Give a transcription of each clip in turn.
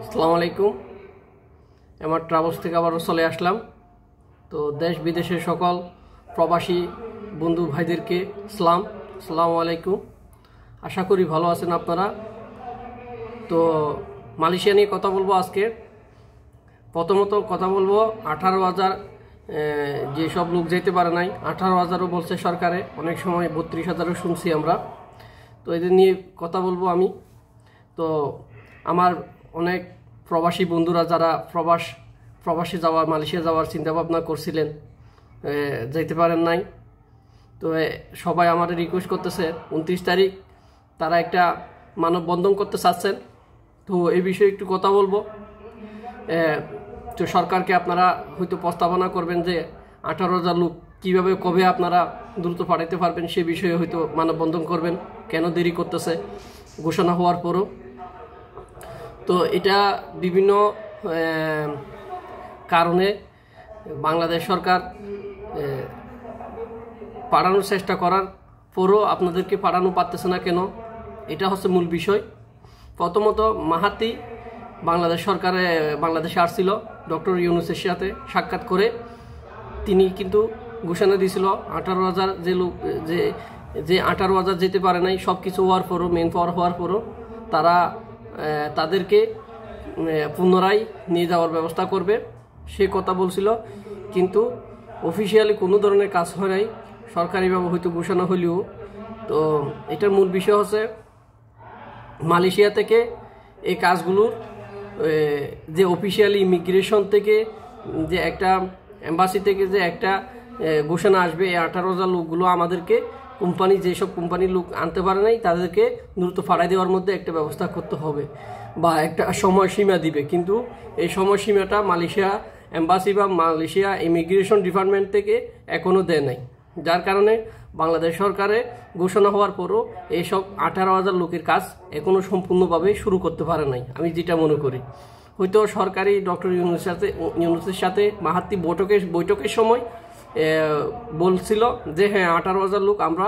আসসালামু আলাইকুম। আমার ট্রাভেলস থেকে আবারও চলে আসলাম। তো দেশ বিদেশের সকল প্রবাসী বন্ধু ভাইদেরকে আসসালামু আলাইকুম। আশা করি ভালো আছেন আপনারা। তো মালয়েশিয়া নিয়ে কথা বলবো আজকে। প্রথমত কথা বলবো 18,000 যেসব লোক যেতে পারে নাই, 18,000ও বলছে সরকারে, অনেক সময় 32,000ও শুনছি আমরা। তো এদের নিয়ে কথা বলবো আমি। তো আমার অনেক প্রবাসী বন্ধুরা যারা প্রবাসী যাওয়ার, মালয়েশিয়া যাওয়ার চিন্তাভাবনা করছিলেন, যেতে পারেন নাই। তো সবাই আমার রিকোয়েস্ট করতেছে 29 তারিখ তারা একটা মানববন্ধন করতে চাচ্ছেন। তো এই বিষয়ে একটু কথা বলবো। তো সরকারকে আপনারা হয়তো প্রস্তাবনা করবেন যে 18,000 লোক কীভাবে কবে আপনারা দ্রুত পাঠাইতে পারবেন, সে বিষয়ে হয়তো মানববন্ধন করবেন। কেন দেরি করতেছে ঘোষণা হওয়ার পরও? তো এটা বিভিন্ন কারণে বাংলাদেশ সরকার পাঠানোর চেষ্টা করার পরও আপনাদেরকে পাঠানো পারতেছে না কেন, এটা হচ্ছে মূল বিষয়। প্রথমত মাহাতি বাংলাদেশে আসছিল ডক্টর ইউনূসের সাথে সাক্ষাৎ করে। তিনি কিন্তু ঘোষণা দিয়েছিল 18,000 যে লোক যে 18,000 যেতে পারে নাই, সব কিছু হওয়ার পরও, মেন পাওয়ার হওয়ার পরও তাদেরকে পুনরায় নিয়ে যাওয়ার ব্যবস্থা করবে, সে কথা বলছিল। কিন্তু অফিসিয়ালি কোনো ধরনের কাজ হয় নাই, সরকারিভাবে হয়তো ঘোষণা হলেও। তো এটার মূল বিষয় হচ্ছে মালয়েশিয়া থেকে এই কাজগুলোর যে অফিসিয়ালি ইমিগ্রেশন থেকে যে একটা এম্বাসি থেকে যে একটা ঘোষণা আসবে, এই 18,000 লোকগুলো আমাদেরকে যেসব কোম্পানির লোক আনতে পারে নাই তাদেরকে দ্রুত ফাড়াই দেওয়ার মধ্যে একটা ব্যবস্থা করতে হবে বা একটা সময়সীমা দিবে। কিন্তু এই সময়সীমাটা মালয়েশিয়া এম্বাসি বা মালয়েশিয়া ইমিগ্রেশন ডিপার্টমেন্ট থেকে এখনও দেয় নাই, যার কারণে বাংলাদেশ সরকারে ঘোষণা হওয়ার পরও এইসব 18,000 লোকের কাজ এখনও সম্পূর্ণভাবে শুরু করতে পারে নাই, আমি যেটা মনে করি। হয়তো সরকারি ডক্টর ইউনূসের সাথে মাহাতি বৈঠকের সময় বলছিল যে হ্যাঁ 18,000 লোক আমরা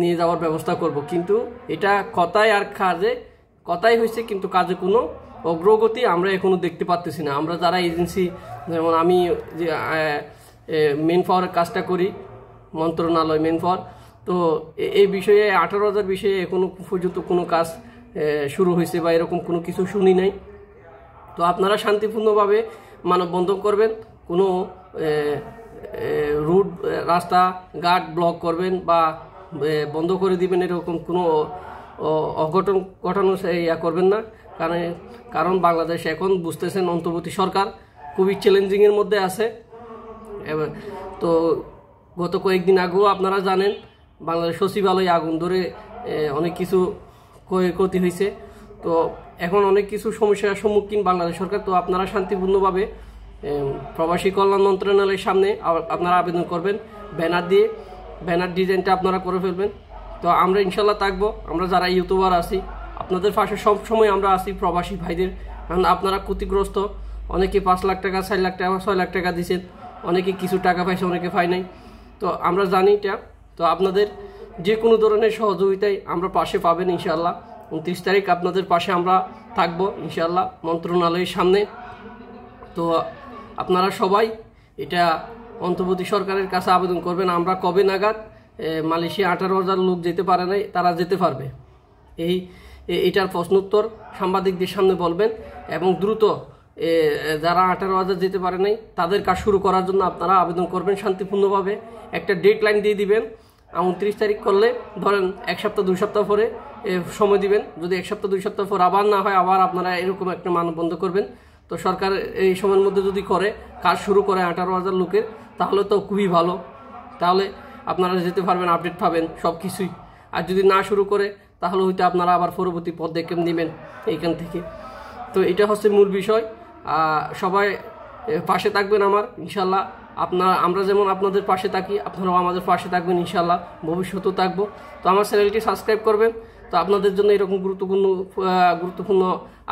নিয়ে যাওয়ার ব্যবস্থা করব, কিন্তু এটা কথায় আর কথাই হয়েছে, কিন্তু কাজে কোনো অগ্রগতি আমরা এখনো দেখতে পাচ্ছি না। আমরা যারা এজেন্সি, যেমন আমি যে মেন পাওয়ারের কাজটা করি, মন্ত্রণালয় মেন পাওয়ার, তো এই বিষয়ে 18,000 বিষয়ে এখনো পর্যন্ত কোনো কাজ শুরু হয়েছে বা এরকম কোনো কিছু শুনি নাই। তো আপনারা শান্তিপূর্ণভাবে মানববন্ধন করবেন, কোনো রুট রাস্তা ঘাট ব্লক করবেন বা বন্ধ করে দিবেন, এরকম কোনো অঘটন ঘটানো করবেন না। কারণ বাংলাদেশ এখন বুঝতেছেন অন্তর্বর্তী সরকার খুবই চ্যালেঞ্জিংয়ের মধ্যে আছে। তো গত কয়েকদিন আগেও আপনারা জানেন বাংলাদেশ সচিবালয়ে আগুন ধরে অনেক কিছু ক্ষয়ক্ষতি হয়েছে। তো এখন অনেক কিছু সমস্যার সম্মুখীন বাংলাদেশ সরকার। তো আপনারা শান্তিপূর্ণভাবে প্রবাসী কল্যাণ মন্ত্রণালয়ের সামনে আপনারা আবেদন করবেন, ব্যানার ডিজাইনটা আপনারা করে ফেলবেন। তো আমরা ইনশাল্লাহ থাকবো, আমরা যারা ইউটিউবার আছি আপনাদের পাশে সবসময় আমরা আছি, প্রবাসী ভাইদের। কারণ আপনারা ক্ষতিগ্রস্ত, অনেকে 5 লাখ টাকা, 4 লাখ টাকা, 6 লাখ টাকা দিয়েছেন, অনেকে কিছু টাকা পাইছে, অনেকে পায় নাই। তো আমরা জানি এটা। তো আপনাদের যে কোনো ধরনের সহযোগিতায় আমরা পাশে পাবেন ইনশাল্লাহ। 29 তারিখ আপনাদের পাশে আমরা থাকবো ইনশাল্লাহ মন্ত্রণালয়ের সামনে। তো আপনারা সবাই এটা অন্তর্বর্তী সরকারের কাছে আবেদন করবেন, আমরা কবে নাগাদ মালয়েশিয়া 18,000 লোক যেতে পারে নাই তারা যেতে পারবে, এটার প্রশ্নোত্তর সাংবাদিকদের সামনে বলবেন। এবং দ্রুত যারা 18,000 যেতে পারে নাই তাদের কাজ শুরু করার জন্য আপনারা আবেদন করবেন শান্তিপূর্ণভাবে। একটা ডেডলাইন দিয়ে দিবেন, 29 তারিখ করলে ধরেন 1 সপ্তাহ 2 সপ্তাহ পরে সময় দিবেন। যদি 1 সপ্তাহ 2 সপ্তাহ পর আবার না হয়, আবার আপনারা এরকম একটা মানববন্ধন করবেন। তো সরকার এই সময়ের মধ্যে যদি কাজ শুরু করে 18,000 লোকের, তাহলে তো খুবই ভালো, তাহলে আপনারা যেতে পারবেন, আপডেট পাবেন সব কিছুই। আর যদি না শুরু করে তাহলে হয়তো আপনারা আবার পরবর্তী পদক্ষেপ নেবেন এইখান থেকে। তো এটা হচ্ছে মূল বিষয়। সবাই পাশে থাকবেন আমার ইনশাল্লাহ। আমরা যেমন আপনাদের পাশে থাকি, আপনারাও আমাদের পাশে থাকবেন ইনশাল্লাহ, ভবিষ্যতেও থাকবো। তো আমার চ্যানেলটি সাবস্ক্রাইব করবেন। তো আপনাদের জন্য এরকম গুরুত্বপূর্ণ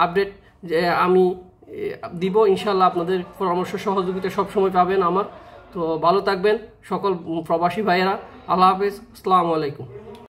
আপডেট যে আমি দিব ইনশাল্লাহ। আপনাদের পরামর্শ সহযোগিতা সবসময় পাবেন আমার। তো ভালো থাকবেন সকল প্রবাসী ভাইয়েরা। আল্লাহ হাফেজ, আসসালামু আলাইকুম।